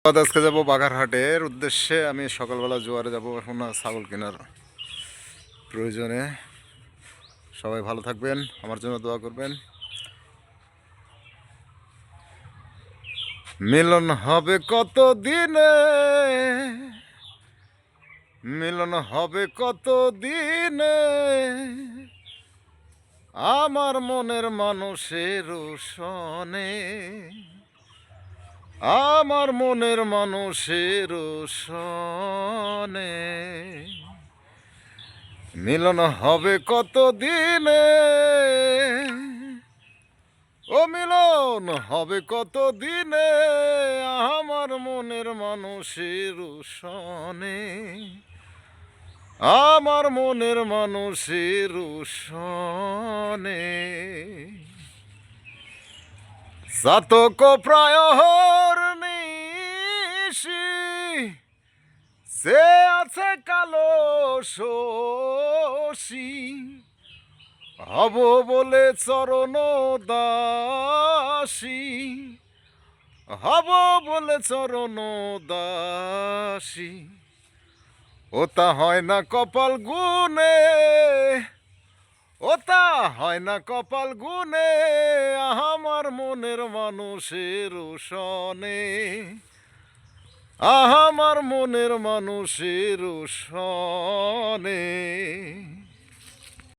আজকে যাবো বাঘারহাটের উদ্দেশ্যে। আমি সকালবেলা জোয়ারে যাব এখন ছাগল কেনার প্রয়োজনে। সবাই ভালো থাকবেন, আমার জন্য দোয়া করবেন। মিলন হবে কত দিনে, মিলন হবে কত দিনে, আমার মনের মানুষের সনে, আমার মনের মানুষের সনে। মিলন হবে কত দিনে, ও মিলন হবে কত দিনে, আমার মনের মানুষের সনে, আমার মনের মানুষের সনে। চাতক প্রায় নিশি, সে আছে কালো শশী, হব বলে চরণ দাসী, হব বলে চরণ দাসী। ওটা হয় না কপাল গুনে, ওটা হয় না কপাল গুনে, আমার মনের মানুষের সনে, আমার মনের মানুষের সনে।